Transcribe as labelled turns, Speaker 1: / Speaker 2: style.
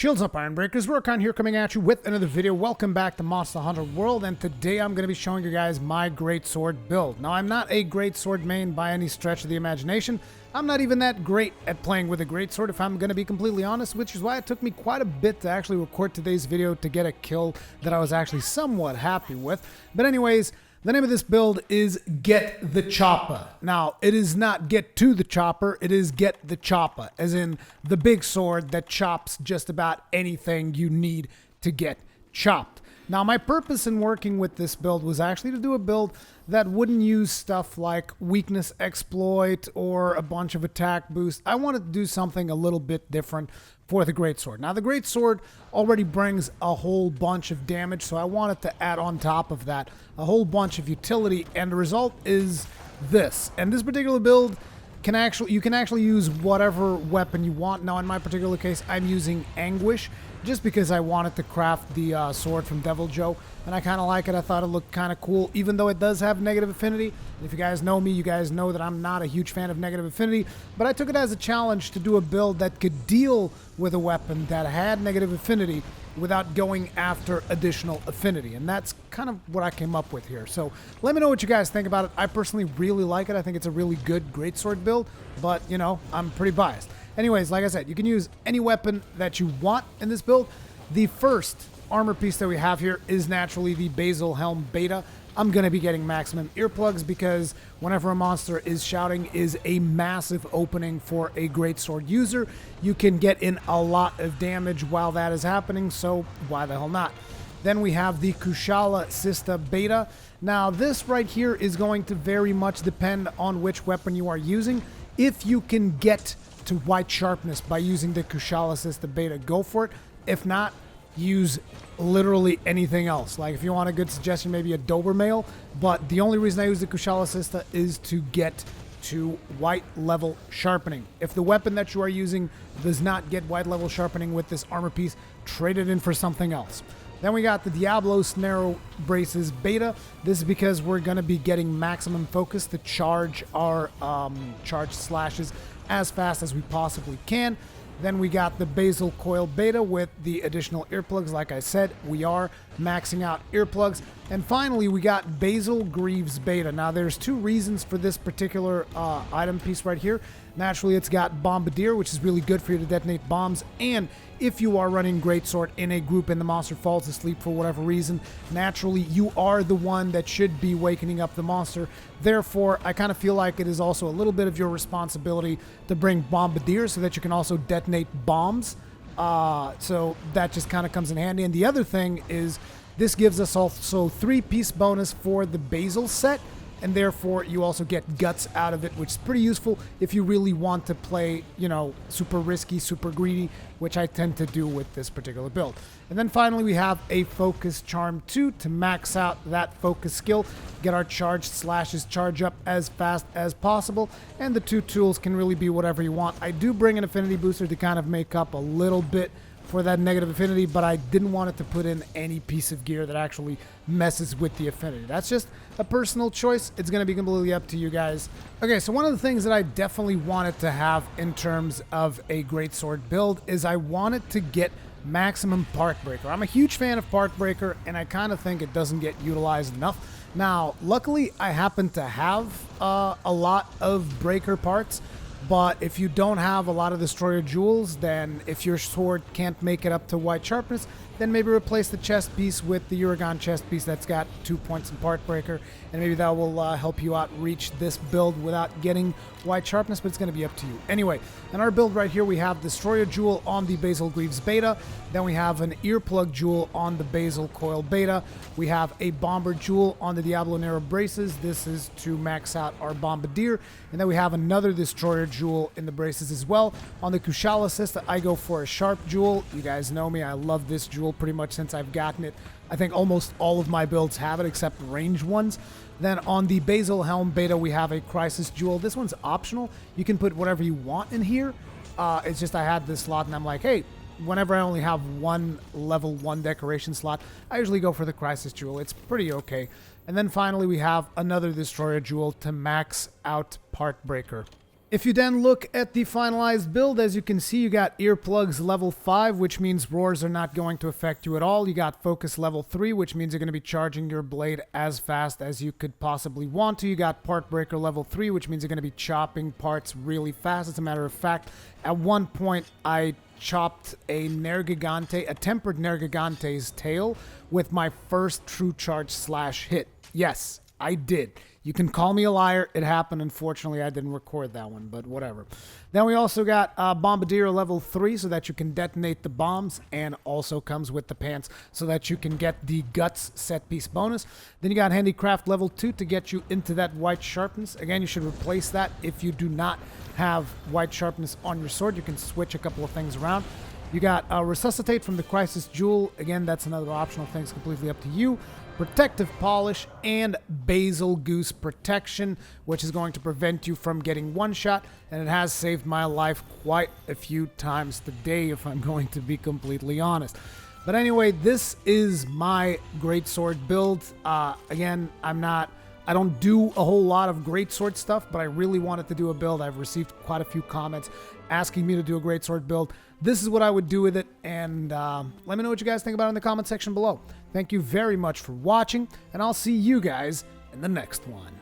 Speaker 1: Shields up, Iron Breakers. Rurikhan here coming at you with another video. Welcome back to Monster Hunter World, and today I'm going to be showing you guys my greatsword build. Now, I'm not a greatsword main by any stretch of the imagination. I'm not even that great at playing with a greatsword, if I'm going to be completely honest, which is why it took me quite a bit to actually record today's video to get a kill that I was actually somewhat happy with. But anyways, the name of this build is Get the Chopper. Now, it is not Get to the Chopper, it is Get the Chopper, as in the big sword that chops just about anything you need to get chopped. Now, my purpose in working with this build was actually to do a build that wouldn't use stuff like weakness exploit or a bunch of attack boost. I wanted to do something a little bit different for the greatsword. Now, the greatsword already brings a whole bunch of damage, so I wanted to add on top of that a whole bunch of utility, and the result is this. And this particular build you can actually use whatever weapon you want. Now, in my particular case, I'm using Anguish just because I wanted to craft the sword from Deviljho, and I kind of like it. I thought it looked kind of cool, even though it does have negative affinity. And if you guys know me, you guys know that I'm not a huge fan of negative affinity, but I took it as a challenge to do a build that could deal with a weapon that had negative affinity without going after additional affinity, and that's kind of what I came up with here. So let me know what you guys think about it. I personally really like it. I think it's a really good greatsword build, but you know, I'm pretty biased. Anyways, like I said, you can use any weapon that you want in this build. The first armor piece that we have here is naturally the Basil Helm Beta. I'm going to be getting maximum earplugs because whenever a monster is shouting is a massive opening for a greatsword user. You can get in a lot of damage while that is happening, so why the hell not? Then we have the Kushala Sista Beta. Now, this right here is going to very much depend on which weapon you are using. If you can get to white sharpness by using the Kushala Sista Beta, go for it. If not, use literally anything else. Like, if you want a good suggestion, maybe a Dobermail, but the only reason I use the Kushala Sista is to get to white level sharpening. If the weapon that you are using does not get white level sharpening with this armor piece, trade it in for something else. Then we got the Diablo Snaro Braces Beta. This is because we're going to be getting maximum focus to charge our charge slashes as fast as we possibly can. Then we got the Basil Coil Beta with the additional earplugs. Like I said, we are maxing out earplugs. And finally, we got Basil Greaves Beta. Now, there's two reasons for this particular item piece right here. Naturally, it's got Bombardier, which is really good for you to detonate bombs. And if you are running Greatsword in a group and the monster falls asleep for whatever reason, naturally, you are the one that should be wakening up the monster. Therefore, I kind of feel like it is also a little bit of your responsibility to bring Bombardier so that you can also detonate bombs. So that just kind of comes in handy. And the other thing is this gives us also 3-piece bonus for the Basil set, and therefore you also get guts out of it, which is pretty useful if you really want to play, you know, super risky, super greedy, which I tend to do with this particular build. And then finally we have a Focus Charm 2 to max out that focus skill, get our charged slashes charge up as fast as possible, and the two tools can really be whatever you want. I do bring an affinity booster to kind of make up a little bit for that negative affinity, but I didn't want it to put in any piece of gear that actually messes with the affinity. That's just a personal choice. It's going to be completely up to you guys. Okay, so one of the things that I definitely wanted to have in terms of a greatsword build is I wanted to get maximum Part Breaker. I'm a huge fan of Part Breaker, and I kind of think it doesn't get utilized enough. Now, luckily, I happen to have a lot of breaker parts. But if you don't have a lot of Destroyer Jewels, then if your sword can't make it up to white sharpness, then maybe replace the chest piece with the Uragaan chest piece that's got 2 points in Part Breaker, and maybe that will help you out reach this build without getting white sharpness, but it's going to be up to you. Anyway, in our build right here, we have Destroyer Jewel on the Basil Greaves Beta, then we have an Earplug Jewel on the Basil Coil Beta, we have a Bomber Jewel on the Diablo Snaro Braces. This is to max out our Bombardier, and then we have another Destroyer Jewel in the braces as well. On the Kushala Sista, I go for a Sharp Jewel. You guys know me, I love this jewel pretty much since I've gotten it. I think almost all of my builds have it except range ones. Then on the Basil Helm Beta, we have a Crisis Jewel. This one's optional. You can put whatever you want in here. It's just I had this slot and I'm like, hey, whenever I only have one level 1 decoration slot, I usually go for the Crisis Jewel. It's pretty okay. And then finally we have another Destroyer Jewel to max out Part Breaker. If you then look at the finalized build, as you can see, you got earplugs level 5, which means roars are not going to affect you at all. You got focus level 3, which means you're going to be charging your blade as fast as you could possibly want to. You got part breaker level 3, which means you're going to be chopping parts really fast. As a matter of fact, at one point I chopped a Nergigante, a tempered Nergigante's tail with my first true charge slash hit. Yes, I did. You can call me a liar. It happened. Unfortunately, I didn't record that one, but whatever. Then we also got Bombardier level 3 so that you can detonate the bombs, and also comes with the pants so that you can get the guts set piece bonus. Then you got Handicraft level 2 to get you into that white sharpness. Again, you should replace that if you do not have white sharpness on your sword. You can switch a couple of things around. You got Resuscitate from the Crisis Jewel. Again, that's another optional thing. It's completely up to you. Protective Polish and Basil Goose Protection, which is going to prevent you from getting one shot, and it has saved my life quite a few times today, if I'm going to be completely honest. But anyway, this is my greatsword build. Again, I don't do a whole lot of greatsword stuff, but I really wanted to do a build. I've received quite a few comments asking me to do a greatsword build. This is what I would do with it, and let me know what you guys think about it in the comment section below. Thank you very much for watching, and I'll see you guys in the next one.